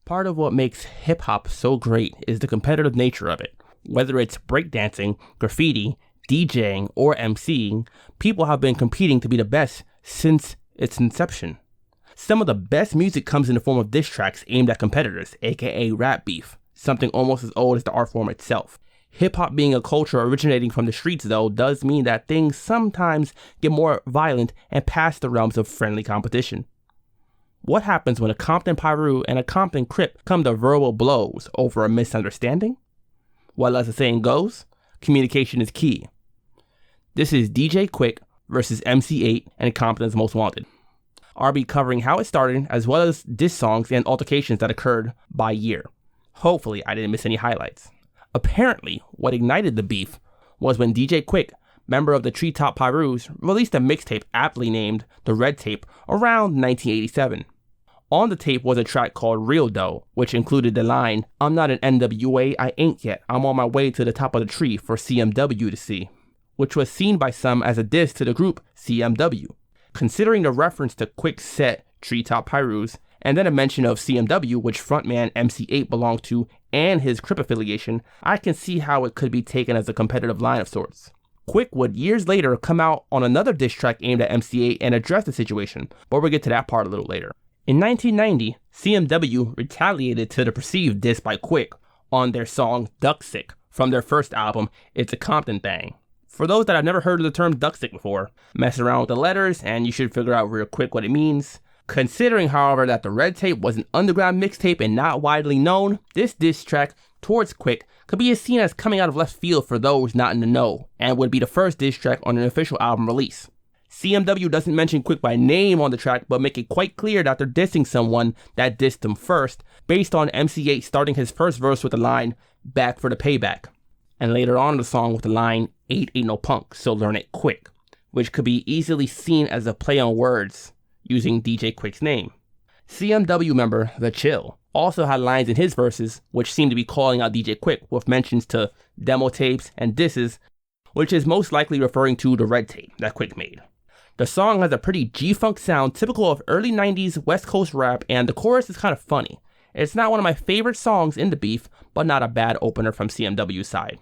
Part of what makes hip-hop so great is the competitive nature of it. Whether it's breakdancing, graffiti, DJing, or MCing, people have been competing to be the best since its inception. Some of the best music comes in the form of diss tracks aimed at competitors, aka rap beef, something almost as old as the art form itself. Hip-hop being a culture originating from the streets, though, does mean that things sometimes get more violent and past the realms of friendly competition. What happens when a Compton Pyru and a Compton Crip come to verbal blows over a misunderstanding? Well, as the saying goes, communication is key. This is DJ Quik versus MC Eiht and Compton's Most Wanted. I'll be covering how it started, as well as diss songs and altercations that occurred by year. Hopefully, I didn't miss any highlights. Apparently, what ignited the beef was when DJ Quik, member of the Treetop Pyrus, released a mixtape aptly named The Red Tape around 1987. On the tape was a track called Real Dough, which included the line, "I'm not an NWA, I ain't yet, I'm on my way to the top of the tree for CMW to see," which was seen by some as a diss to the group CMW. Considering the reference to Quik's set Treetop Pyrus, and then a mention of CMW, which frontman MC Eiht belonged to, and his Crip affiliation, I can see how it could be taken as a competitive line of sorts. Quik would years later come out on another diss track aimed at MC Eiht and address the situation, but we'll get to that part a little later. In 1990, CMW retaliated to the perceived diss by Quik on their song Duck Sick from their first album, It's a Compton Thing. For those that have never heard of the term duck sick before, mess around with the letters and you should figure out real quick what it means. Considering, however, that the Red Tape was an underground mixtape and not widely known, this diss track towards Quik could be seen as coming out of left field for those not in the know, and would be the first diss track on an official album release. CMW doesn't mention Quik by name on the track, but make it quite clear that they're dissing someone that dissed him first, based on MC Eiht starting his first verse with the line, "Back for the payback," and later on in the song with the line, "Eiht ain't no punk, so learn it quick," which could be easily seen as a play on words using DJ Quik's name. CMW member The Chill also had lines in his verses which seem to be calling out DJ Quik, with mentions to demo tapes and disses, which is most likely referring to the Red Tape that Quik made. The song has a pretty G-funk sound typical of early 90s West Coast rap, and the chorus is kind of funny. It's not one of my favorite songs in the beef, but not a bad opener from CMW's side.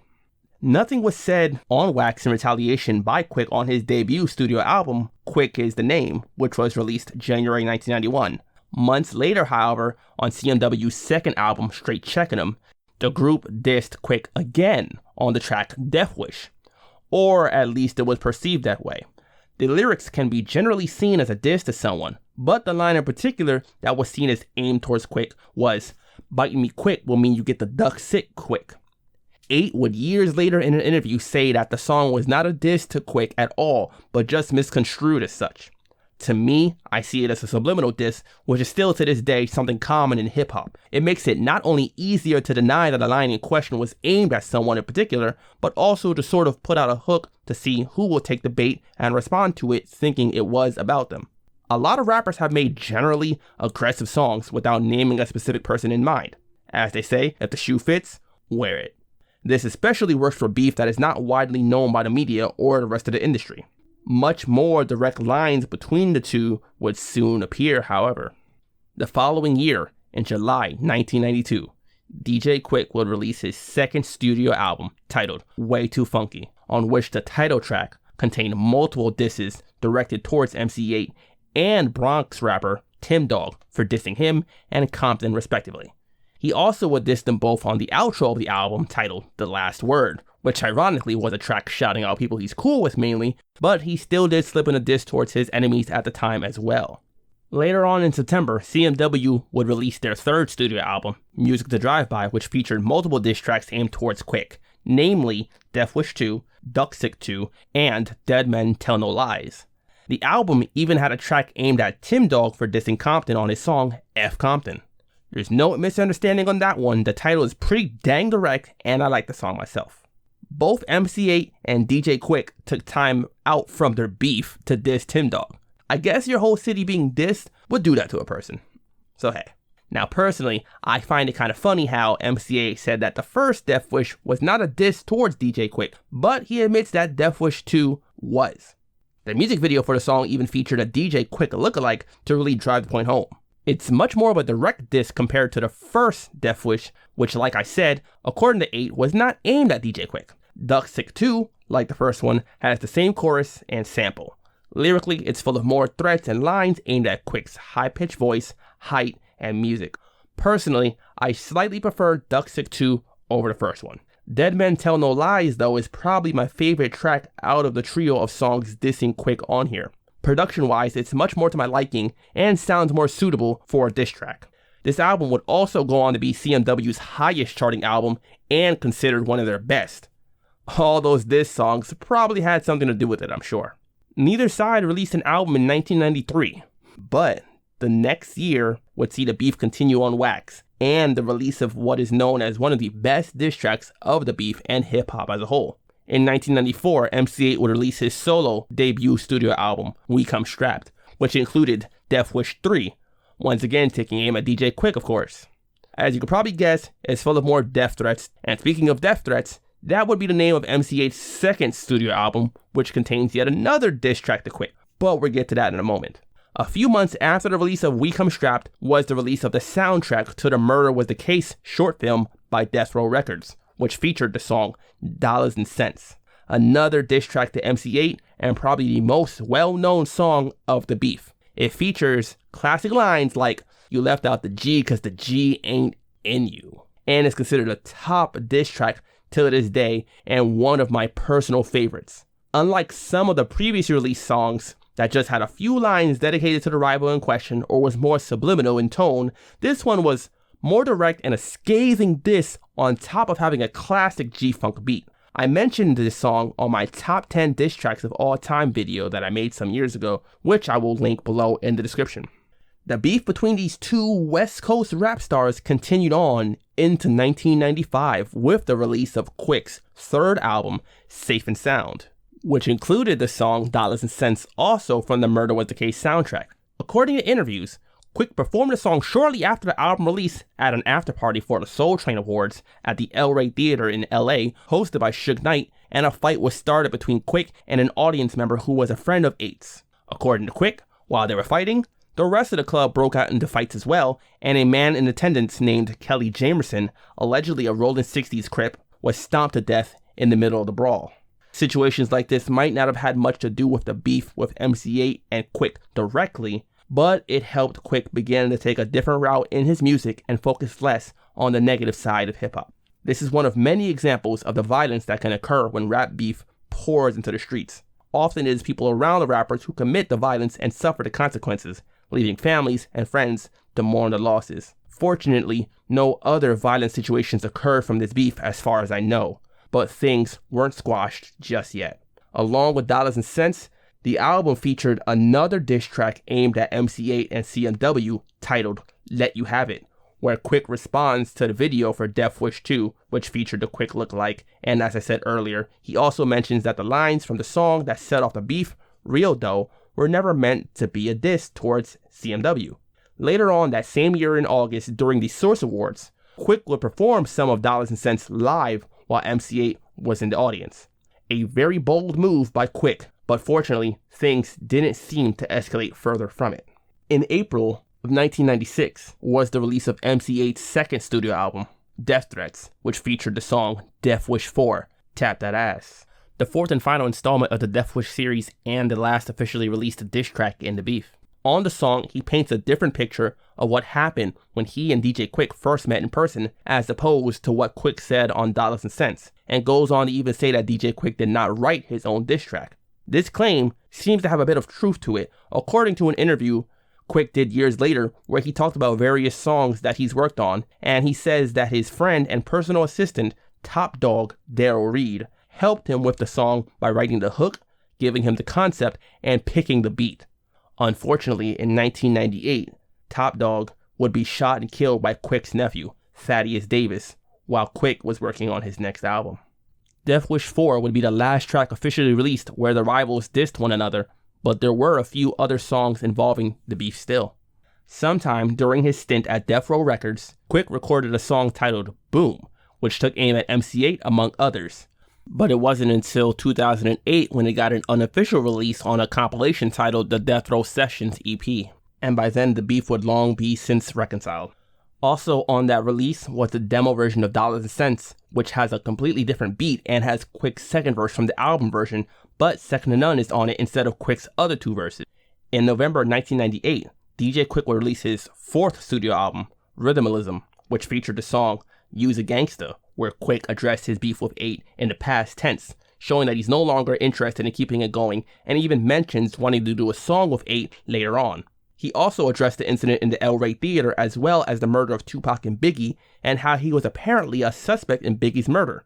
Nothing was said on wax in retaliation by Quik on his debut studio album, Quik Is the Name, which was released January 1991. Months later, however, on CMW's second album, Straight Checkin' 'Em, the group dissed Quik again on the track Death Wish, or at least it was perceived that way. The lyrics can be generally seen as a diss to someone, but the line in particular that was seen as aimed towards Quik was, "Biting me quick will mean you get the duck sick quick." Eiht would years later in an interview say that the song was not a diss to Quik at all, but just misconstrued as such. To me, I see it as a subliminal diss, which is still to this day something common in hip-hop. It makes it not only easier to deny that the line in question was aimed at someone in particular, but also to sort of put out a hook to see who will take the bait and respond to it thinking it was about them. A lot of rappers have made generally aggressive songs without naming a specific person in mind. As they say, if the shoe fits, wear it. This especially works for beef that is not widely known by the media or the rest of the industry. Much more direct lines between the two would soon appear, however. The following year, in July 1992, DJ Quik would release his second studio album titled Way Too Funky, on which the title track contained multiple disses directed towards MC Eiht and Bronx rapper Tim Dog for dissing him and Compton respectively. He also would diss them both on the outro of the album titled The Last Word, which ironically was a track shouting out people he's cool with mainly, but he still did slip in a diss towards his enemies at the time as well. Later on in September, CMW would release their third studio album, Music to Drive By, which featured multiple diss tracks aimed towards Quik, namely Death Wish 2, Duck Sick 2, and Dead Men Tell No Lies. The album even had a track aimed at Tim Dog for dissing Compton on his song F Compton. There's no misunderstanding on that one, the title is pretty dang direct and I like the song myself. Both MC Eiht and DJ Quik took time out from their beef to diss Tim Dog. I guess your whole city being dissed would do that to a person. So hey. Now personally, I find it kind of funny how MC Eiht said that the first Death Wish was not a diss towards DJ Quik, but he admits that Death Wish 2 was. The music video for the song even featured a DJ Quik lookalike to really drive the point home. It's much more of a direct diss compared to the first Death Wish, which, like I said, according to Eiht, was not aimed at DJ Quik. Duck Sick 2, like the first one, has the same chorus and sample. Lyrically, it's full of more threats and lines aimed at Quik's high-pitched voice, height, and music. Personally, I slightly prefer Duck Sick 2 over the first one. Dead Men Tell No Lies, though, is probably my favorite track out of the trio of songs dissing Quik on here. Production-wise, it's much more to my liking and sounds more suitable for a diss track. This album would also go on to be CMW's highest charting album and considered one of their best. All those diss songs probably had something to do with it, I'm sure. Neither side released an album in 1993, but the next year would see the beef continue on wax and the release of what is known as one of the best diss tracks of the beef and hip-hop as a whole. In 1994, MC Eiht would release his solo debut studio album, We Come Strapped, which included Death Wish 3, once again taking aim at DJ Quik, of course. As you could probably guess, it's full of more death threats, and speaking of death threats, that would be the name of MC Eiht's second studio album, which contains yet another diss track to Quik, but we'll get to that in a moment. A few months after the release of We Come Strapped was the release of the soundtrack to the Murder Was the Case short film by Death Row Records, which featured the song Dollars and Cents, another diss track to MC Eiht and probably the most well-known song of the beef. It features classic lines like, "You left out the G cause the G ain't in you," and is considered a top diss track till this day and one of my personal favorites. Unlike some of the previously released songs that just had a few lines dedicated to the rival in question or was more subliminal in tone, this one was more direct and a scathing diss on top of having a classic G-Funk beat. I mentioned this song on my top 10 diss tracks of all time video that I made some years ago, which I will link below in the description. The beef between these two West Coast rap stars continued on into 1995 with the release of Quik's third album, Safe and Sound, which included the song Dollars and Cents, also from the Murder Was the Case soundtrack. According to interviews, Quik performed the song shortly after the album release at an after-party for the Soul Train Awards at the El Rey Theater in LA, hosted by Suge Knight, and a fight was started between Quik and an audience member who was a friend of Eiht's. According to Quik, while they were fighting, the rest of the club broke out into fights as well, and a man in attendance named Kelly Jamerson, allegedly a Rolling 60s Crip, was stomped to death in the middle of the brawl. Situations like this might not have had much to do with the beef with MC Eiht and Quik directly, but it helped Quik begin to take a different route in his music and focus less on the negative side of hip-hop. This is one of many examples of the violence that can occur when rap beef pours into the streets. Often it is people around the rappers who commit the violence and suffer the consequences, leaving families and friends to mourn the losses. Fortunately, no other violent situations occurred from this beef as far as I know, but things weren't squashed just yet. Along with Dollars and Cents, the album featured another diss track aimed at MC Eiht and CMW titled Let You Have It, where Quik responds to the video for Death Wish 2, which featured the Quik lookalike, and as I said earlier, he also mentions that the lines from the song that set off the beef, Real Dough, were never meant to be a diss towards CMW. Later on that same year in August, during the Source Awards, Quik would perform some of Dollars and Cents live while MC Eiht was in the audience. A very bold move by Quik, but fortunately, things didn't seem to escalate further from it. In April of 1996 was the release of MC Eiht's second studio album, Death Threats, which featured the song Death Wish 4, Tap That Ass, the fourth and final installment of the Death Wish series and the last officially released diss track in the beef. On the song, he paints a different picture of what happened when he and DJ Quik first met in person, as opposed to what Quik said on Dollars and Cents, and goes on to even say that DJ Quik did not write his own diss track. This claim seems to have a bit of truth to it, according to an interview Quik did years later where he talked about various songs that he's worked on, and he says that his friend and personal assistant, Top Dog Daryl Reed, helped him with the song by writing the hook, giving him the concept, and picking the beat. Unfortunately, in 1998, Top Dog would be shot and killed by Quik's nephew, Thaddeus Davis, while Quik was working on his next album. Death Wish 4 would be the last track officially released where the rivals dissed one another, but there were a few other songs involving the beef still. Sometime during his stint at Death Row Records, Quik recorded a song titled Boom, which took aim at MC Eiht among others. But it wasn't until 2008 when it got an unofficial release on a compilation titled the Death Row Sessions EP. and by then the beef would long be since reconciled. Also on that release was the demo version of Dollars and Cents, which has a completely different beat and has Quik's second verse from the album version, but Second to None is on it instead of Quik's other two verses. In November 1998, DJ Quik would release his fourth studio album, Rhythmalism, which featured the song Use a Gangsta, where Quik addressed his beef with Eiht in the past tense, showing that he's no longer interested in keeping it going, and even mentions wanting to do a song with Eiht later on. He also addressed the incident in the El Rey Theater as well as the murder of Tupac and Biggie, and how he was apparently a suspect in Biggie's murder.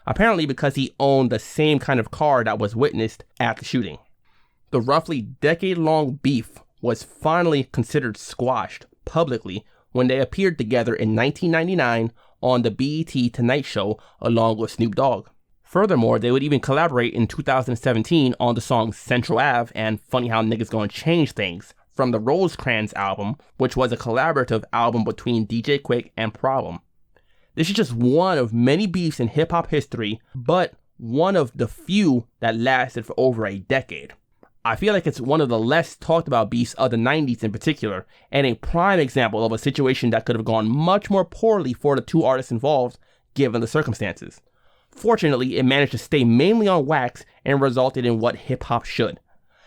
Apparently because he owned the same kind of car that was witnessed at the shooting. The roughly decade-long beef was finally considered squashed publicly when they appeared together in 1999 on the BET Tonight Show along with Snoop Dogg. Furthermore, they would even collaborate in 2017 on the songs Central Ave and Funny How Niggas Gonna Change Things from the Rosecrans album, which was a collaborative album between DJ Quik and Problem. This is just one of many beefs in hip-hop history, but one of the few that lasted for over a decade. I feel like it's one of the less talked about beefs of the 90s in particular, and a prime example of a situation that could have gone much more poorly for the two artists involved, given the circumstances. Fortunately, it managed to stay mainly on wax and resulted in what hip-hop should.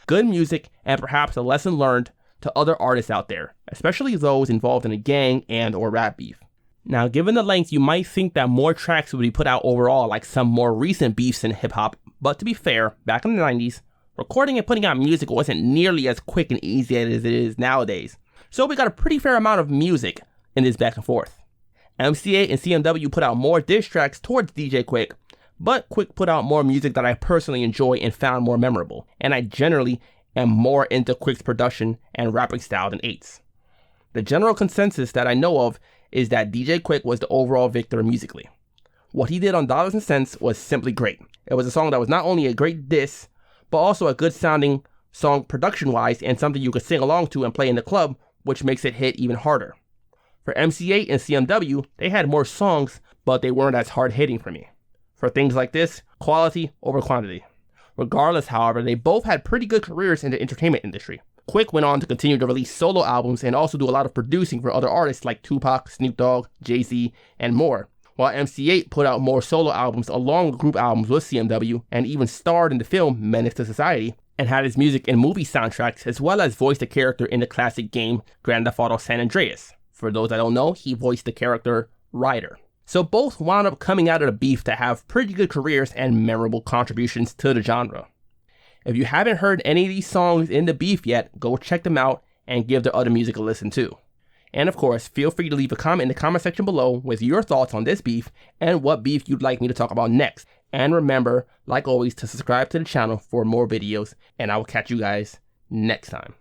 Good music and perhaps a lesson learned to other artists out there, especially those involved in a gang and or rap beef. Now, given the length, you might think that more tracks would be put out overall like some more recent beefs in hip-hop, but to be fair, back in the 90s, recording and putting out music wasn't nearly as quick and easy as it is nowadays, so we got a pretty fair amount of music in this back and forth. MC8 and CMW put out more diss tracks towards DJ Quik, but Quik put out more music that I personally enjoy and found more memorable, and I generally am more into Quik's production and rapping style than Eiht's. The general consensus that I know of is that DJ Quik was the overall victor musically. What he did on Dollars and Cents was simply great. It was a song that was not only a great diss, but also a good sounding song production-wise and something you could sing along to and play in the club, which makes it hit even harder. For MC8 and CMW, they had more songs, but they weren't as hard-hitting for me. For things like this, quality over quantity. Regardless, however, they both had pretty good careers in the entertainment industry. Quik went on to continue to release solo albums and also do a lot of producing for other artists like Tupac, Snoop Dogg, Jay-Z, and more, while MC8 put out more solo albums along with group albums with CMW and even starred in the film Menace to Society, and had his music in movie soundtracks as well as voiced a character in the classic game Grand Theft Auto San Andreas. For those that don't know, he voiced the character Ryder. So both wound up coming out of the beef to have pretty good careers and memorable contributions to the genre. If you haven't heard any of these songs in the beef yet, go check them out and give their other music a listen too. And of course, feel free to leave a comment in the comment section below with your thoughts on this beef and what beef you'd like me to talk about next. And remember, like always, to subscribe to the channel for more videos, and I will catch you guys next time.